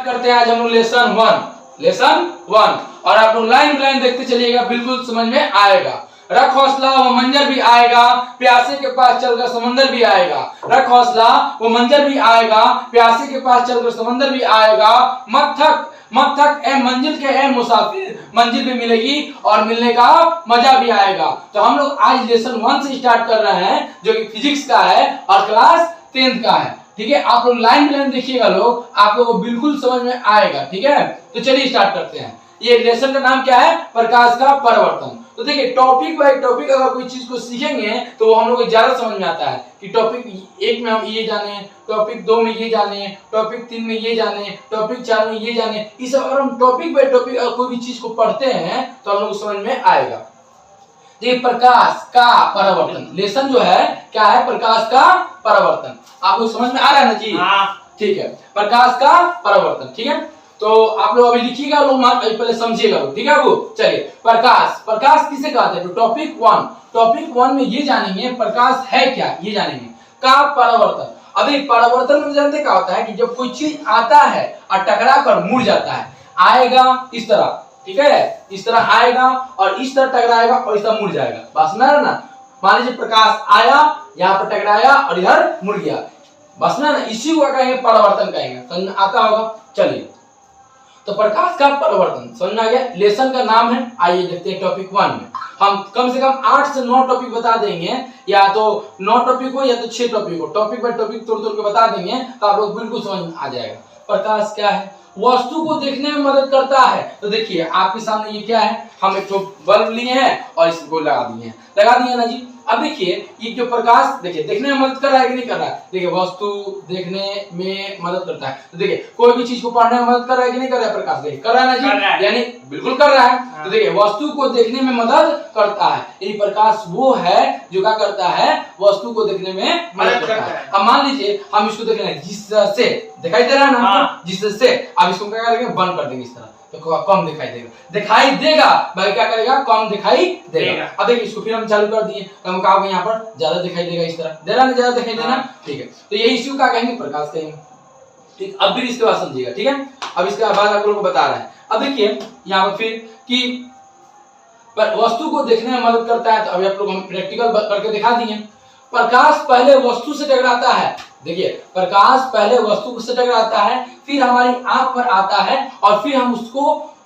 करते हैं आज हम लोग लेसन 1 और आप लोग लाइन बाय लाइन देखते चलिएगा, बिल्कुल समझ में आएगा। रख हौसला वो मंजर भी आएगा, प्यासे के पास चलकर समंदर भी आएगा। रख हौसला वो मंजर भी आएगा, प्यासे के पास चलकर समंदर भी आएगा। मत थक ए मंजिल के ए मुसाफिर, मंजिल भी मिलेगी और मिलने का मजा भी आएगा। तो हम लोग आज लेसन 1 से स्टार्ट कर रहे हैं, जो कि फिजिक्स का है और क्लास 10th का है। ठीक है, आप लोग लाइन बाय लाइन देखिएगा लोग, आप लोगों को बिल्कुल समझ में आएगा। ठीक है, तो चलिए स्टार्ट करते हैं। ये लेसन का नाम क्या है? प्रकाश का परावर्तन। तो देखिए, टॉपिक बाय टॉपिक अगर कोई चीज को सीखेंगे तो वो हम लोग को ज्यादा समझ में आता है कि टॉपिक 1 में हम ये जाने, टॉपिक 2 में ये जाने, टॉपिक 3 में ये जाने, टॉपिक 4 में ये जाने। इस अगर हम टॉपिक बाय टॉपिक अगर कोई भी चीज को पढ़ते हैं तो हम लोग को समझ में आएगा। ये प्रकाश का परावर्तन लेसन जो है क्या है? प्रकाश का परावर्तन। आपको समझ में आ रहा है ना जी? ठीक है, प्रकाश का परावर्तन। ठीक है, तो आप लोग अभी लिखिएगा, लोग पहले समझिएगा लोग। ठीक है, वो चलिए प्रकाश किसे कहते हैं? तो टॉपिक 1 में ये जानेंगे प्रकाश है क्या, ये जानेंगे। का परावर्तन, अभी परावर्तन में जानते क्या होता है कि जब कोई चीज आता है और टकरा कर मुड़ जाता है, आएगा इस तरह, ठीक है, इस तरह आएगा और इस तरह टकराएगा और इस तरह मुड़ जाएगा। बस ना मान लीजिए प्रकाश आया, यहाँ पर टकराया और इधर मुड़ गया, बस ना इसी को कहेंगे परावर्तन कहेंगे। समझ में आता होगा? चलिए, तो प्रकाश का परावर्तन समझ में आ गया। लेसन का नाम है, आइए देखते हैं। टॉपिक 1 में हम कम से कम 8 से 9 टॉपिक बता देंगे, या तो 9 टॉपिक हो या तो 6 टॉपिक हो, टॉपिक बाय टॉपिक तोड़ के बता देंगे तो आप लोग बिल्कुल समझ में आ जाएगा। प्रकाश क्या है? वस्तु को देखने में मदद करता है। तो देखिए आपके सामने ये क्या है, हम एक तो बल्ब लिए हैं और इसको लगा दिए ना जी। अब देखिए ये जो प्रकाश देखिए देखने में मदद कर रहा है कि नहीं कर रहा है? देखिए वस्तु देखने में मदद करता है, तो देखिए कोई भी चीज को पढ़ने में मदद कर रहा है कि नहीं कर रहा है? प्रकाश देखिए कर रहा है ना जी, यानी बिल्कुल कर रहा है। तो देखिए वस्तु को देखने में मदद करता है, यानी प्रकाश वो है जो क्या करता है? वस्तु को देखने में मदद करता है। अब मान लीजिए हम इसको देख रहे हैं, जिससे दिखाई दे रहा है ना, जिससे अब इसको क्या करेंगे? बंद कर देंगे इस तरह, तो कम दिखाई देगा भाई, क्या करेगा? कम दिखाई देगा। अब देखिए इसको फिर हम चालू कर दिए तो हम कहा यहाँ पर ज्यादा दिखाई देगा, इस तरह दे रहा है, ज्यादा दिखाई देना। ठीक है, तो यही इश्यू क्या कहेंगे? प्रकाश कहेंगे। ठीक, अब फिर इसके बाद समझिएगा। ठीक है, अब इसके बाद आप लोगों को बता रहा है। अब देखिए यहाँ पर फिर कि वस्तु को देखने में मदद करता है, तो अभी आप लोग हम प्रैक्टिकल करके दिखा दिए। प्रकाश पहले वस्तु से टकराता है। देखिए प्रकाश पहले वस्तु से टकराता है, फिर हमारी आंख पर आता है और फिर हम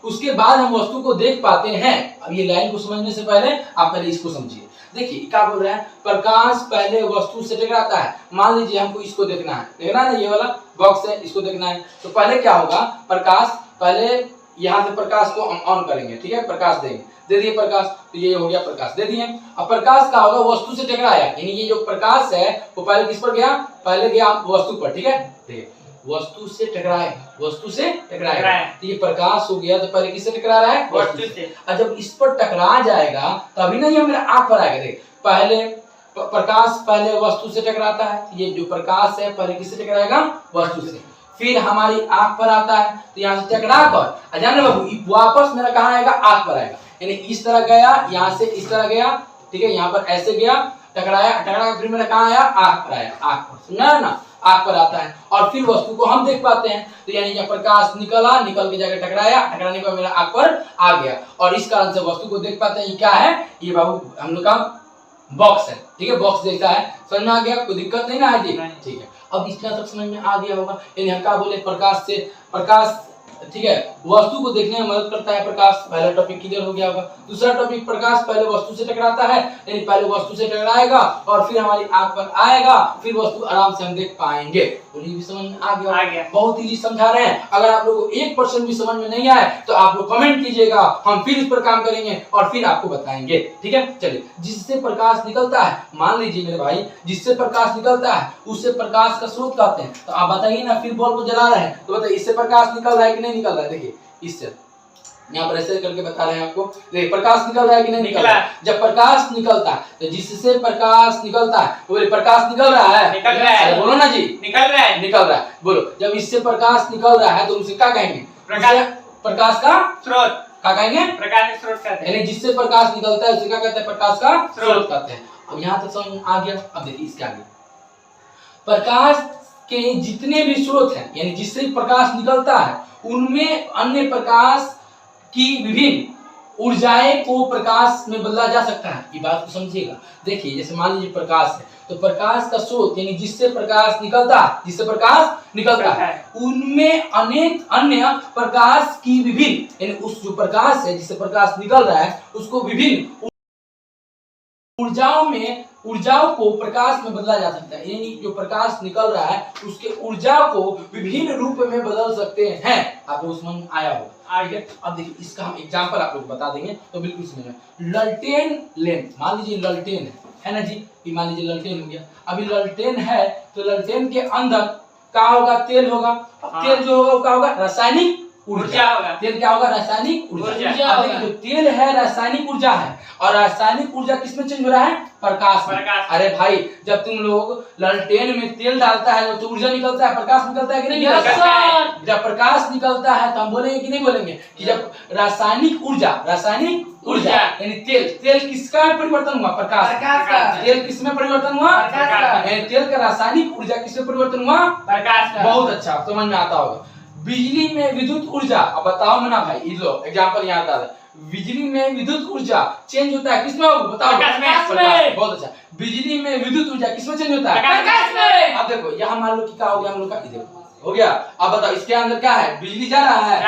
उसके बाद हम वस्तु को देख पाते हैं। अब ये लाइन को समझने से पहले आप पहले इसको समझिए। देखिए क्या बोल रहा है? प्रकाश पहले वस्तु से टकराता है। मान लीजिए हमको इसको देखना है ना, ये वाला बॉक्स है, इसको देखना है। तो पहले क्या होगा? प्रकाश पहले यहाँ से प्रकाश को हम ऑन करेंगे। ठीक है, प्रकाश देंगे, दे दिए प्रकाश, तो ये हो गया प्रकाश दे दिए। अब प्रकाश का होगा? वस्तु से टकराया, यानी ये जो प्रकाश है वो पहले किस पर गया? पहले गया वस्तु पर। ठीक है, वस्तु से टकराएगा, तो ये प्रकाश हो गया, तो पहले किससे टकरा रहा है? वस्तु से। और जब इस पर टकरा जाएगा तभी ना ये मेरा आंख पर आएगा। देख पहले प्रकाश पहले वस्तु से टकराता है, ये जो प्रकाश है पहले किससे टकराएगा? वस्तु से, फिर हमारी आंख पर आता है, तो यहाँ से टकरा कर जान बाबू वापस मेरा कहाँ आएगा? आंख पर आएगा, यानी इस तरह गया, यहाँ से इस तरह गया। ठीक है, यहाँ पर ऐसे गया, टकरा फिर मेरा कहाँ आया? आंख पर आया, आंख पर, सुना ना, आंख पर आता है और फिर वस्तु को हम देख पाते हैं। तो यानी जब प्रकाश निकल के जाकर टकराया, टकराने पर मेरा आंख पर आ गया और इस कारण से वस्तु को देख पाते हैं। ये क्या है? ये बाबू हम लोग का बॉक्स है। ठीक है, बॉक्स जैसा है, समझ में आ गया? कोई दिक्कत नहीं ना है जी? ठीक है, अब इतना तक समझ में आ गया होगा। यानी हम क्या बोले? प्रकाश ठीक है, वस्तु को देखने में मदद करता है प्रकाश। पहला टॉपिक क्लियर हो गया होगा। दूसरा टॉपिक, प्रकाश पहले वस्तु से टकराता है, यानी पहले वस्तु से टकराएगा और फिर हमारी आंख पर आएगा, फिर वस्तु आराम से हम देख पाएंगे। तो ये भी समझ में आ गया। बहुत इजी समझा रहे हैं। अगर आप लोगों को 1% भी समझ में नहीं आए तो आप लोग कमेंट कीजिएगा, हम फिर इस पर काम करेंगे और फिर आपको बताएंगे। ठीक है, चलिए, जिससे प्रकाश निकलता है, मान लीजिए मेरे भाई, जिससे प्रकाश निकलता है उसे प्रकाश का स्रोत कहते हैं। तो आप बताइए ना, फिर बॉल को जला रहे हैं तो बताइए इससे प्रकाश निकल रहा है कि नहीं निकल रहा है? देखिए इससे यहाँ पर ऐसे करके बता रहे हैं आपको। देखिए प्रकाश निकल रहा है कि नहीं निकल रहा है? जब प्रकाश निकलता है, तो जिससे प्रकाश निकलता है, बोले प्रकाश निकल रहा है, बोलो ना जी, निकल रहा है, बोलो। जब इससे प्रकाश निकल रहा है तो उसे क्या कहेंगे? प्रकाश का स्रोत। क्या कहेंगे? प्रकाश का स्रोत कहते हैं। यानी जिससे प्रकाश निकलता है उसे क्या कहते हैं? प्रकाश का स्रोत कहते हैं। अब यहाँ तक समझ आ गया। अब देखिए इसके आगे, प्रकाश के जितने भी स्रोत हैं, यानी जिससे प्रकाश निकलता है उनमें अन्य प्रकाश की विभिन्न ऊर्जाएं को प्रकाश में बदला जा सकता है। ये बात को समझिएगा। देखिए जैसे मान लीजिए प्रकाश है, तो प्रकाश का स्रोत यानी जिससे प्रकाश निकलता है उनमें अनेक अन्य प्रकाश की विभिन्न यानी उस जो प्रकाश है जिससे प्रकाश निकल रहा है उसको विभिन्न ऊर्जाओं को प्रकाश में बदला जा सकता है। यानी जो प्रकाश निकल रहा है उसके ऊर्जा को विभिन्न रूप में बदल सकते हैं। आप लोग समझ में आया होगा। आगे अब देखिए इसका हम एग्जांपल आप लोग बता देंगे तो बिल्कुल समझ में। ललटेन लैंप, मान लीजिए ललटेन है ना जी, ये मान लीजिए ललटेन हो गया। अभी ललटेन है तो ललटेन के अंदर क्या होगा, तेल होगा। अब तेल जो होगा क्या होगा, रासायनिक ऊर्जा होगा। तेल क्या होगा, रासायनिक ऊर्जा। अब देखिए जो तेल है रासायनिक ऊर्जा है और रासायनिक ऊर्जा किसमें चेंज हो रहा है, प्रकाश में। अरे भाई जब तुम लोग ललटेन में तेल डालता है तो ऊर्जा निकलता है, प्रकाश निकलता है कि नहीं निकलता है। जब प्रकाश निकलता है तो हम बोलेंगे कि नहीं बोलेंगे कि जब रासायनिक ऊर्जा यानी तेल किसका परिवर्तन हुआ, प्रकाश का। तेल किसमें परिवर्तन हुआ, तेल का रासायनिक ऊर्जा किसमें परिवर्तन हुआ, प्रकाश का। बहुत अच्छा, समझ में आता होगा। बिजली में विद्युत ऊर्जा, अब बताओ ना भाई, ये लो एग्जांपल यहाँ आता है। बिजली में विद्युत ऊर्जा चेंज होता है किसमें, बताओ। प्रकाश में। बहुत अच्छा, बिजली में विद्युत ऊर्जा किसमें चेंज होता है, प्रकाश में। अब देखो यहाँ मान लो कि क्या हो गया हम लोग का, देखो हो गया। अब बताओ इसके अंदर क्या है, बिजली जा रहा है।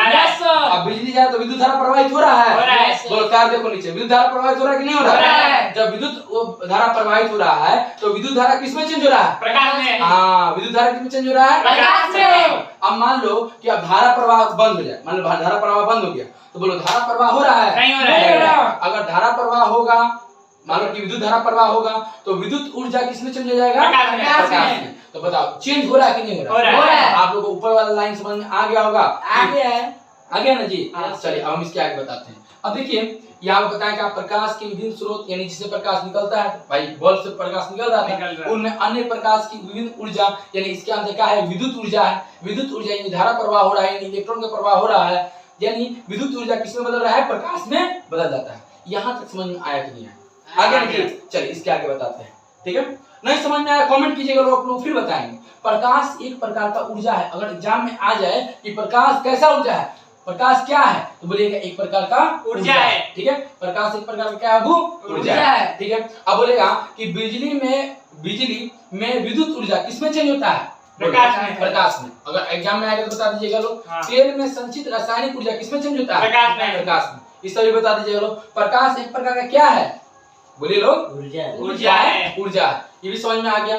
अब बिजली जा रहा है तो विद्युत धारा प्रवाहित हो रहा है। बोलो तार देखो नीचे, विद्युत धारा प्रवाहित हो रहा है कि नहीं हो रहा है। जब विद्युत धारा प्रवाहित हो रहा है तो विद्युत धारा किसमें चेंज हो रहा है, प्रकाश में। हाँ, विद्युत धारा किसमें चेंज हो रहा है, प्रकाश में। अब मान लो कि अब धारा प्रवाह बंद हो जाए, मान लो धारा प्रवाह बंद हो गया तो बोलो धारा प्रवाह हो रहा है, नहीं हो रहा है। अगर धारा प्रवाह होगा, मान लो कि विद्युत धारा प्रवाह होगा तो विद्युत ऊर्जा किसमें चेंज हो जाएगा, प्रकाश में। तो बताओ चेंज हो रहा है कि नहीं हो रहा है। आप लोगों को ऊपर वाला लाइन समझ में आ गया होगा, आ गया ना जी। चलिए अब हम इसके आगे बताते हैं। अब देखिए यहाँ बताया कि प्रकाश के विभिन्न स्रोत यानी जिससे प्रकाश निकलता है, भाई बल्ब से प्रकाश निकल रहा था, उनमें अन्य प्रकाश की विभिन्न ऊर्जा यानी इसके अंदर क्या है, विद्युत ऊर्जा है। विद्युत ऊर्जा यानी धारा प्रवाह हो रहा है, इलेक्ट्रॉन का प्रवाह हो रहा है, यानी विद्युत ऊर्जा किसमें बदल रहा है, प्रकाश में बदल जाता है। यहाँ तक समझ में आया कि नहीं आया, आगे देखिए। चलिए इसके आगे बताते हैं, ठीक है। नहीं समझ में आया कमेंट कीजिएगा, लोग फिर बताएंगे। प्रकाश एक प्रकार का ऊर्जा है। अगर एग्जाम में आ जाए कि प्रकाश कैसा ऊर्जा है, प्रकाश क्या है, तो बोलिएगा एक प्रकार का ऊर्जा है, ठीक है। प्रकाश एक प्रकार का क्या है, वो ऊर्जा है, ठीक है। अब बोलेगा कि बिजली में विद्युत ऊर्जा किसमें चेंज होता है, प्रकाश में। अगर एग्जाम में आएगा तो बता दीजिएगा लोग। तेल में संचित रासायनिक ऊर्जा किसमें चेंज होता है, प्रकाश में। इस सभी बता दीजिएगा लोग। प्रकाश एक प्रकार का क्या है, बोलिए लोग, ऊर्जा है। ये भी समझ में आ गया,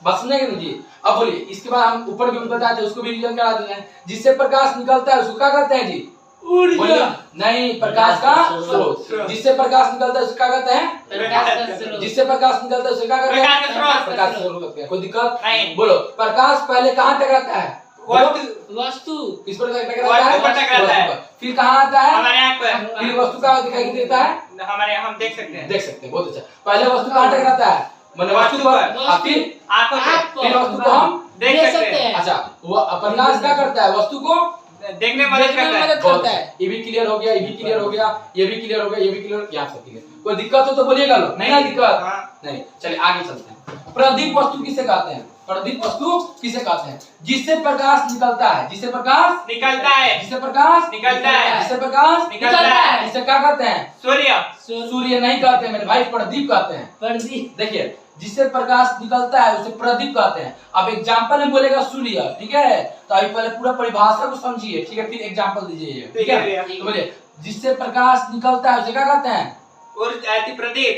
बात समझेंगे ना जी। अब बोलिए इसके बाद हम ऊपर भी बताते हैं, उसको भी रिवीजन करा देते हैं। जिससे प्रकाश निकलता है उसको क्या कहते हैं जी, ऊर्जा। नहीं, प्रकाश का स्रोत। जिससे प्रकाश निकलता है उसको क्या कहते हैं, प्रकाश का स्रोत। जिससे प्रकाश निकलता है उसको क्या कहते हैं, प्रकाश का स्रोत कहते हैं। कोई दिक्कत नहीं। बोलो प्रकाश पहले कहाँ तक रहता है, वस्तु। किस पर रहता है, फिर कहाँ आता है, हमारे आँख पर। फिर वस्तु का दिखाई देता है, हमारे, हम देख सकते हैं। बहुत अच्छा। पहले वस्तु कहाँ तक रहता है, मतलब वस्तु पर, फिर आँखों पे, फिर वस्तु को हम देख सकते हैं। अच्छा, वो प्रकाश क्या करता है, वस्तु को देखने में मदद करता है। ये भी क्लियर हो गया, ये भी क्लियर हो गया, ये भी क्लियर हो गया, ये भी क्लियर, यहाँ सब क्लियर। कोई दिक्कत हो तो बोलिएगा लो, नहीं ना दिक्कत नहीं। चलिए आगे चलते हैं। प्रदीप वस्तु किसे कहते हैं, प्रदीप वस्तु किसे कहते हैं, जिससे प्रकाश निकलता है, जिससे प्रकाश निकलता है, जिससे प्रकाश निकलता है, जिससे प्रकाश निकलता है। इसे क्या कहते हैं, सूर्य नहीं कहते मेरे भाई, प्रदीप कहते हैं। प्रदीप, देखिए जिससे प्रकाश निकलता है उसे प्रदीप कहते हैं। अब एग्जांपल में बोलेगा सूर्य, ठीक है। तो अभी पहले पूरा परिभाषा को समझिए, ठीक है, फिर एग्जांपल दीजिए, ठीक है। तो बोलिए जिससे प्रकाश निकलता है उसे क्या कहते हैं,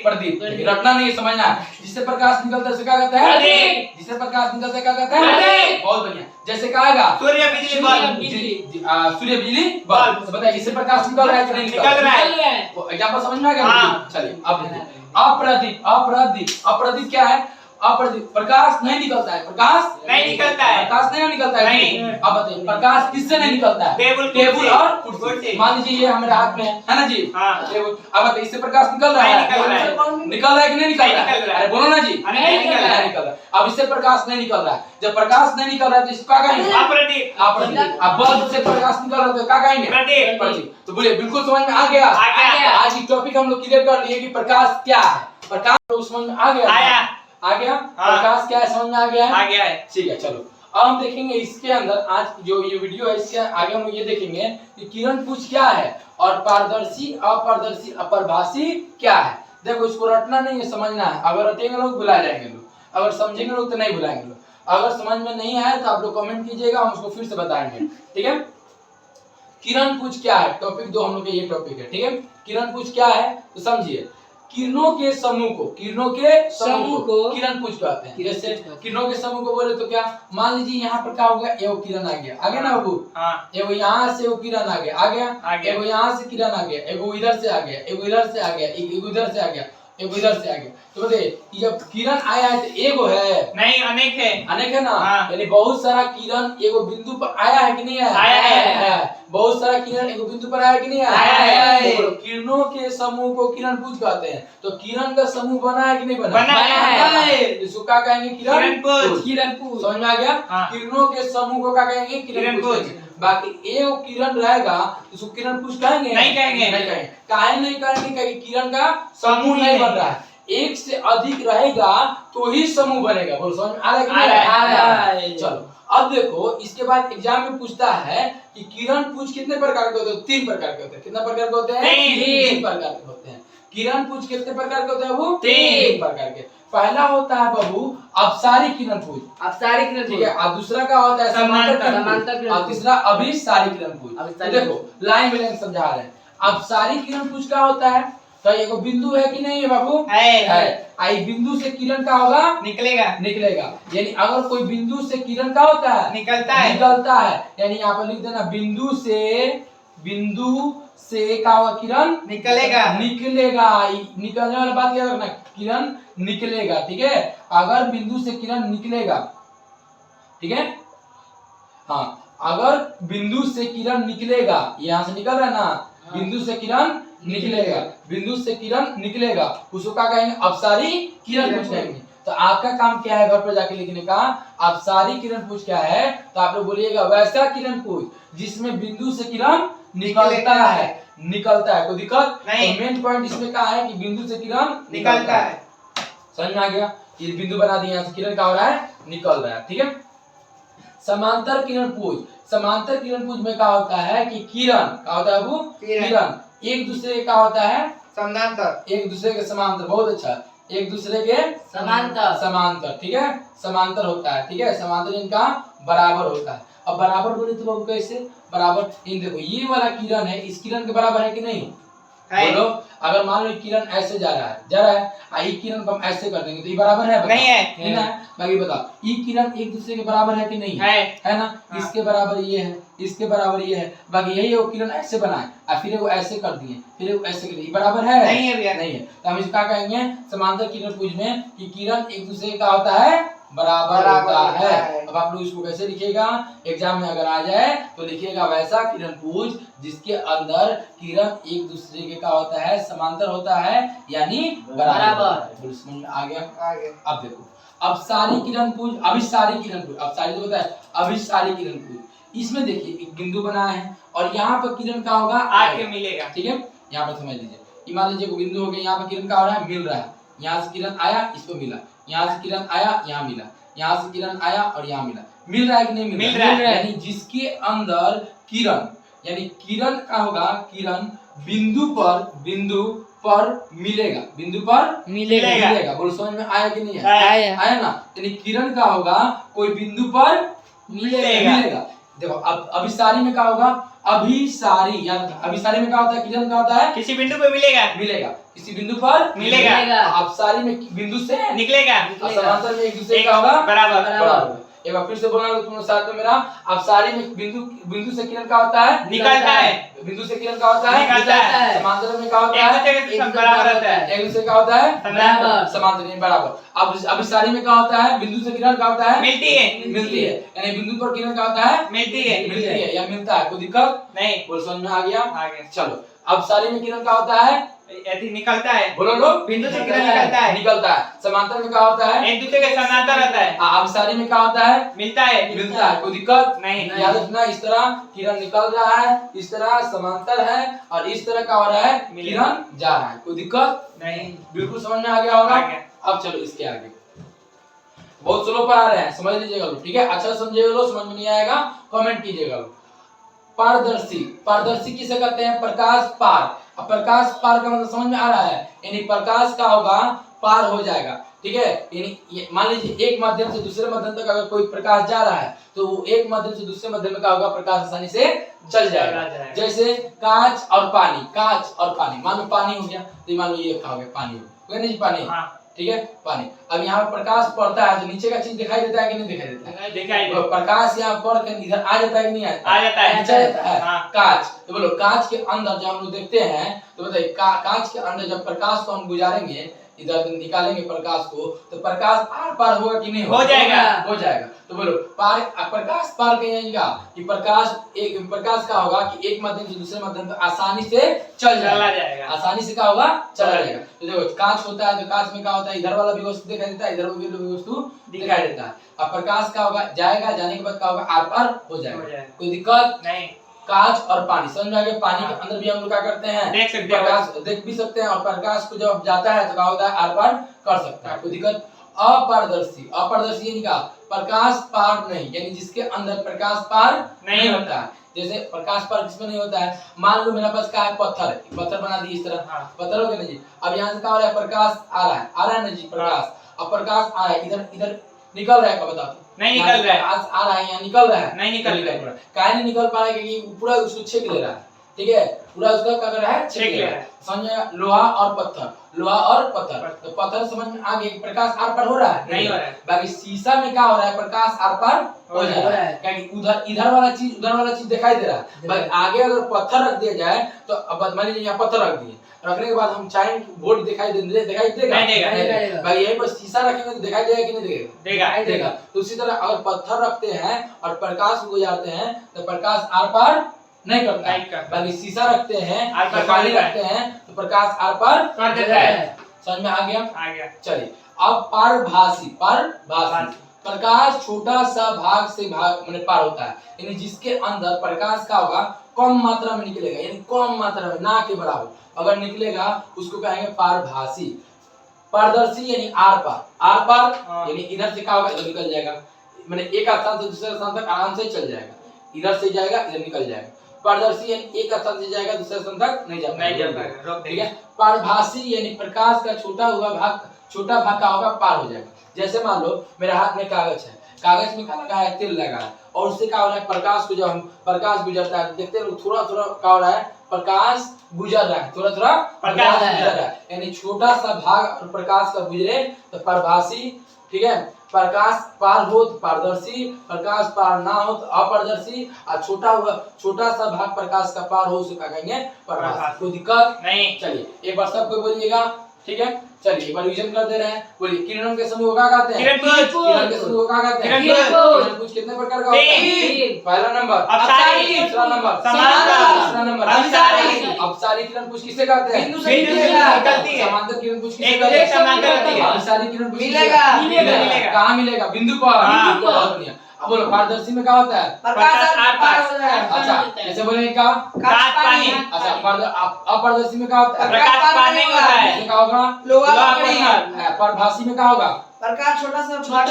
प्रदीप। रटना नहीं, समझना। जिससे प्रकाश निकलता है उसे क्या कहते हैं, जिससे प्रकाश निकलता है क्या कहते हैं, बहुत बढ़िया। जैसे कहेगा सूर्य बिजली बल्ब, बताइए इससे प्रकाश निकल रहा है कि नहीं निकल रहा है, एग्जांपल समझ में आ गया। चलिए अब देखिए अप्रदीप क्या है, अप्रदीप प्रकाश नहीं निकलता है, प्रकाश नहीं निकलता है। अब बताइए प्रकाश किससे नहीं निकलता है, टेबल और कुर्सी। मान लीजिए ये हमारे हाथ में है ना जी, टेबल। अब बताइए इससे प्रकाश निकल रहा है कि नहीं निकल रहा है, अरे बोलो ना जी, नहीं निकल रहा है। अब इससे प्रकाश नहीं निकल रहा है, जब प्रकाश नहीं निकल रहा है तो इसको क्या कहेंगे, अप्रदीप। अब बल्ब से प्रकाश निकल रहा है तो क्या कहेंगे, प्रदीप। तो बोलिए बिल्कुल समझ में आ गया। आज की टॉपिक हम लोग क्लियर कर लिए कि प्रकाश क्या है, प्रकाश समझ में आ गया। प्रकाश क्या है, समझ में आ गया है, ठीक है। चलो अब हम देखेंगे इसके अंदर, आज जो ये वीडियो है इसके आगे हम ये देखेंगे कि किरण पुंज क्या है और पारदर्शी, अपारदर्शी, अपरभाषी क्या है। देखो इसको रटना नहीं है, समझना है। अगर रटेंगे लोग भुला जाएंगे लोग, अगर समझेंगे लोग तो नहीं भुलाएंगे लोग। अगर समझ में नहीं आया तो आप लोग कमेंट कीजिएगा, हम उसको फिर से बताएंगे, ठीक है। किरण पुंज क्या है, टॉपिक 2 हम लोग का ये टॉपिक है, ठीक है। किरण पुंज क्या है तो समझिए, किरणों के समूह को, किरणों के समूह को किरण पुंज कहते हैं। जैसे किरणों के समूह को बोले तो क्या, मान लीजिए यहाँ पर क्या होगा, एगो किरण आ गया, आ गया ना बाबू, एगो यहाँ से एगो किरण आ गया, आ गया, एगो यहाँ से किरण आ गया, एगो इधर से आ गया, एगो इधर से आ गया, एगो इधर से आ गया, एगो इधर से आ गया। तो बताइए जब किरण आया है तो एगो है नहीं, अनेक है, अनेक है ना। यानी बहुत सारा किरण एगो बिंदु पर आया है कि नहीं आया, आया है। बहुत सारा किरण एगो बिंदु पर आया कि नहीं आया है। किरणों के समूह को किरण पुंज कहते हैं। तो किरण का समूह बना है कि नहीं बना, बनाया है। इसको क्या कहेंगे, किरण पुंज। किरण पुंज समझ में आ गया। किरणों के समूह को क्या कहेंगे, किरण पुंज। बाकी एगो किरण रहेगा इसको किरण पुंज कहेंगे, नहीं कहेंगे, नहीं कहेंगे। काहे नहीं कहेंगे, क्योंकि किरण का समूह नहीं बन रहा है। एक से अधिक रहेगा तो ही समूह बनेगा। बोलो समझ में आ रहा है कि नहीं आ रहा है। चलो अब देखो, इसके बाद एग्जाम में पूछता है कि किरण पुंज कितने प्रकार के होते हैं, 3 प्रकार के होते हैं। कितना प्रकार के होते हैं, 3 प्रकार के होते हैं। किरण पुंज कितने प्रकार के होते हैं बाबू, 3 प्रकार के। पहला होता है बाबू अपसारी किरण पुंज, अपसारी किरण, ठीक है। और दूसरा का होता है समांतर किरण, और तीसरा अभिसारी किरण पुंज। तो देखो लाइन में लाइन समझा रहे हैं। अपसारी किरण पुंज क्या होता है, तो एगो बिंदु है कि नहीं है बाबू, है। आई बिंदु से किरण का होगा, निकलेगा, निकलेगा। यानी अगर कोई बिंदु से किरण का होता है, निकलता है, निकलता है। यानी यहाँ पर लिख देना बिंदु से का होगा, किरण निकलेगा, निकलेगा। निकलने वाला बात याद रखना, किरण निकलेगा, ठीक है। अगर बिंदु से किरण निकलेगा, ठीक है, हाँ, अगर बिंदु से किरण निकलेगा, यहाँ से निकल रहा है ना, बिंदु से किरण निकलेगा, बिंदु से किरण निकलेगा, उसको क्या कहेंगे, अपसारी किरण पुंज कहेंगे। तो आपका काम क्या है घर पर जाके लिखने का, अपसारी किरण पुंज क्या है, तो आप लोग बोलिएगा वैसा किरण पुंज जिसमें बिंदु से किरण निकलता है, निकलता है। कोई दिक्कत नहीं। मेन पॉइंट इसमें क्या है कि बिंदु से किरण निकलता है। समझ में आ गया, ये बिंदु बना दिया, यहाँ से किरण क्या हो रहा है, निकल रहा है, ठीक है। समांतर किरण पुंज, समांतर किरण पुंज में क्या होता है कि किरण क्या होता है वो, किरण एक दूसरे का होता है समांतर, एक दूसरे के समांतर। बहुत अच्छा, एक दूसरे के समांतर, समांतर, ठीक है, समांतर होता है, ठीक है। समांतर इनका बराबर होता है। अब बराबर बोले तो बाबू कैसे बराबर, इन देखो ये वाला किरण है, इस किरण के बराबर है कि नहीं, बोलो। अगर मान लो किरण ऐसे जा रहा है, आई किरण को हम ऐसे कर देंगे तो ये बराबर है, नहीं है, ना। बाकी बताओ ये किरण एक दूसरे के बराबर है कि नहीं है ना। इसके बराबर ये है, इसके बराबर ये है। बाकी यही वो किरण ऐसे बनाए और फिर वो ऐसे कर दिए, फिर वो ऐसे कर दिए, बराबर है, नहीं है भैया, नहीं है। तो हम इसका कहेंगे समांतर किरण पुंज में कि किरण एक दूसरे का होता है, बराबर होता है। अब आप लोग इसको कैसे लिखिएगा, एग्जाम में अगर आ जाए तो लिखिएगा वैसा किरण पुंज जिसके अंदर किरण एक दूसरे के का होता है, समांतर होता है, यानी बराबर। समझ में आ गया, आ गया। अब देखो अपसारी किरण पुंज, अभिसारी किरण पुंज। अपसारी तो होता है, अभिसारी किरण पुंज। इसमें देखिए एक बिंदु बना है और यहाँ पर किरण का होगा आके मिलेगा, ठीक है। यहाँ पर समझ लीजिए, मान लीजिए बिंदु हो गया, यहाँ पर किरण का हो रहा है, मिल रहा है। यहाँ से किरण आया, इसको मिला, यहाँ से किरण आया, यहाँ मिला, यहाँ से किरण आया और यहाँ मिल रहा है कि नहीं मिल रहा है। यानी जिसके अंदर किरण, यानी किरण का होगा, किरण बिंदु पर मिलेगा, बिंदु पर मिलेगा। बोलो समझ में आया कि नहीं आया ना। यानी किरण का होगा कोई बिंदु पर मिलेगा। देखो अब अभिसारी में क्या होगा, अभिसारी, याद अभिसारी में क्या होता है, किरण का होता है किसी बिंदु पर मिलेगा, किसी बिंदु पर मिलेगा। अपसारी में बिंदु से निकलेगा, समांतर में एक दूसरे का होगा बराबर। एक बार फिर से बोलना तुम साथ में मेरा, अपसारी में बिंदु से किरण का होता है, निकलता है, बिंदु से किरण का होता है, निकलता है। समांतर में क्या होता है, बराबर होता है, एक दूसरे का होता है बराबर, समांतर में बराबर। अब अभिसारी में क्या होता है, बिंदु से किरण का होता है, मिलती है, यानी बिंदु पर किरण का होता है, मिलती है या मिलता है। कोई दिक्कत नहीं, बोल समझ में आ गया। चलो अपसारी में किरण का होता है, निकलता है, बोलो लोग, बिंदु से किरण निकलता है। समांतर में क्या होता है, एक दूसरे के समांतर रहता है। अभिसारी में क्या होता है, मिलता है। कोई दिक्कत नहीं, याद रखना। इस तरह किरण निकल रहा है, इस तरह समांतर है और इस तरह का हो रहा है, किरण जा रहा है। कोई दिक्कत नहीं, बिल्कुल समझ में आ गया होगा। अब चलो इसके आगे बहुत स्लो पढ़ा रहे हैं, समझ लीजिएगा लोग, ठीक है। अच्छा समझिएगा लोग, समझ में नहीं आएगा कमेंट कीजिएगा लोग। पारदर्शी, पारदर्शी किसे कहते हैं? प्रकाश पार। अब प्रकाश पार का मतलब समझ में आ रहा है, यानी प्रकाश का होगा पार हो जाएगा, ठीक है। यानी मान लीजिए एक माध्यम से दूसरे माध्यम तक अगर कोई प्रकाश जा रहा है तो वो एक माध्यम से दूसरे माध्यम में क्या होगा, प्रकाश आसानी से चल जाएगा। जैसे कांच और पानी, कांच और पानी, मान लो पानी हो गया तो मान लो ये क्या हो गया, पानी हो गया नहीं, पानी, ठीक है, पानी। अब यहाँ पर प्रकाश पड़ता है तो नीचे का चीज दिखाई देता है कि नहीं दिखाई देता है? दिखाई देता है। प्रकाश यहाँ पड़ के इधर आ जाता है कि नहीं आता? आ जाता है, नीचे जाता है। हाँ। कांच, तो बोलो कांच के अंदर जब हम लोग देखते हैं तो बताइए कांच के अंदर जब प्रकाश को हम गुजारेंगे, इधर निकालेंगे प्रकाश को, तो प्रकाश आर पार होगा कि नहीं? हो जाएगा, हो जाएगा। तो बोलो पार, प्रकाश पार कहिएगा कि प्रकाश एक प्रकाश का होगा कि एक माध्यम से दूसरे माध्यम तक आसानी से चला जाएगा, आसानी से क्या होगा, चला जाएगा। तो देखो कांच होता है तो कांच में क्या होता है, इधर वाला भी वस्तु दिखाई देता है, इधर वाला भी वस्तु दिखाई देता है। अब प्रकाश का होगा जाएगा, जाने के बाद क्या होगा, आर पार हो जाएगा, कोई दिक्कत नहीं। कांच और पानी, समझ में आ गया? पानी के अंदर भी हम लोग क्या करते हैं, देख सकते हैं, प्रकाश देख भी सकते हैं, और प्रकाश को जब जाता है तो क्या होता है, आर पार कर सकता है, कोई दिक्कत। अपारदर्शी, अपारदर्शी यानी क्या, प्रकाश पार नहीं, यानी जिसके अंदर प्रकाश पार नहीं होता है। जैसे प्रकाश पार किसमें नहीं होता है, मान लो मेरे पास क्या है, पत्थर, पत्थर बना दिए इस तरह, पत्थर हो गया ना जी। अब यहाँ से क्या हो रहा है, प्रकाश आ रहा है ना जी, प्रकाश। अब प्रकाश आ रहा है, इधर इधर निकल रहा है, क्या बताओ? नहीं निकल रहा है, आ रहा है, यहाँ निकल रहा है, नहीं निकल रहा है। काहे नहीं निकल पा रहा है, क्योंकि पूरा उसको छेक ले रहा है, ठीक है, पूरा उसका क्या कर रहा है, छेक ले रहा है। समझ, लोहा और पत्थर, लोहा और पत्थर, तो पत्थर समझ में आ गया, प्रकाश आर पार हो रहा है, नहीं हो रहा है। बाकी शीशा में क्या हो रहा है, प्रकाश आर पार हो जा रहा है, क्योंकि उधर इधर वाला चीज दिखाई दे रहा है। बाकी आगे अगर पत्थर रख दिया जाए तो अब मान लीजिए यहाँ पत्थर रख दिए, रखने के बाद हम चाहे बोर्ड दिखाई देगा, भाई यहीं पर शीशा रखेंगे तो दिखाई देगा कि नहीं देगा? तो उसी तरह अगर पत्थर रखते हैं और प्रकाश को गुजारते हैं तो प्रकाश आर पार नहीं करता है। बाकी शीशा रखते हैं, पानी रखते हैं तो प्रकाश आर पार कर देता है। समझ में आ गया? आ गया। चलिए अब पारभासी, पारभासी प्रकाश छोटा सा भाग से भाग मैंने पार होता है, यानी जिसके अंदर प्रकाश का होगा कम मात्रा में निकलेगा, यानी कम मात्रा में, ना के बराबर अगर निकलेगा उसको कहेंगे पारभासी। पारदर्शी यानी आर पार, आर पार यानी इधर से क्या होगा, इधर निकल जाएगा, मैंने एक स्थान से दूसरे स्थान तक आराम से चल जाएगा, इधर से जाएगा इधर निकल जाएगा। पारदर्शी यानी एक स्थान से जाएगा दूसरे स्थान तक नहीं जाएगा, ठीक है। पारभासी यानी प्रकाश का छोटा भाग का होगा पार हो जाएगा। जैसे मान लो मेरे हाथ में कागज है, कागज में क्या लगा है, तेल लगा है, और उससे क्या हो रहा है, प्रकाश को जब हम प्रकाश गुजरता है देखते हैं थोड़ा थोड़ा क्या हो रहा है, प्रकाश गुजर रहा है, थोड़ा थोड़ा प्रकाश गुजर रहा है, यानी छोटा सा भाग प्रकाश का गुजरे तो पारभासी, ठीक है। प्रकाश पार हो तो पारदर्शी, प्रकाश पार ना हो तो अपारदर्शी, और छोटा सा भाग प्रकाश का पार हो उसे क्या कहेंगे, पारभासी। कोई दिक्कत नहीं? चलिए एक बार सबको बोलिएगा, ठीक है। चलिए एक बार रिवीजन कर दे रहे हैं, बोलिए किरणों के समूह को क्या कहते हैं, किरण के समूह को क्या कहते हैं, किरण कितने प्रकार का होता है? पहला नंबर अपसारी, दूसरा नंबर समांतर, तीसरा नंबर अपसारी। अपसारी किरण कुछ किसे कहते हैं, समांतर किरण कुछ किसे कहते हैं, अपसारी किरण कुछ मिलेगा, कहाँ मिलेगा, बिंदु पर। बहुत बढ़िया। अब बोलो पारदर्शी में क्या होता है, प्रकाश आर पार हो जाएगा। अच्छा जैसे बोलेंगे क्या, कांच पानी। अच्छा अपारदर्शी में क्या होता है, प्रकाश पार नहीं होता है, क्या होगा, लोहा पत्थर। पारभासी में क्या होगा, प्रकाश छोटा सा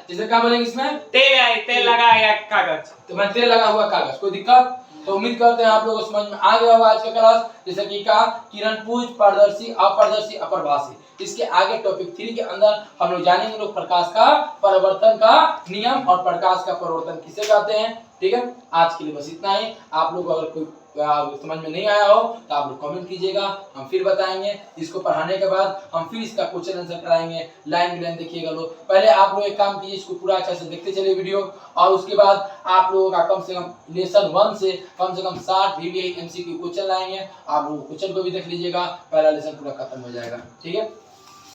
जैसे क्या बोलेंगे इसमें, तेल लगा है कागज, तो मैं तेल लगा हुआ कागज। कोई दिक्कत? तो उम्मीद करते हैं आप लोगों को समझ में आ गया होगा आज का क्लास। जैसे कि का किरण पुंज, पारदर्शी, अपारदर्शी, अपरभासी। इसके आगे टॉपिक 3 के अंदर हम लोग जानेंगे लोग प्रकाश का परावर्तन का नियम और प्रकाश का परावर्तन किसे कहते हैं, ठीक है। आज के लिए बस इतना ही। आप लोग अगर कोई समझ में नहीं आया हो तो आप लोग कमेंट कीजिएगा, हम फिर बताएंगे। इसको पढ़ाने के बाद हम फिर इसका क्वेश्चन आंसर कराएंगे, लाइन बाय लाइन देखिएगा लोग। पहले आप लोग एक काम कीजिए, इसको पूरा अच्छा से देखते चलिए वीडियो, और उसके बाद आप लोगों का कम से कम लेसन 1 से कम 60 VVI MCQ क्वेश्चन लाएंगे। आप लोग क्वेश्चन को भी देख लीजिएगा, पहला लेसन पूरा खत्म हो जाएगा, ठीक है।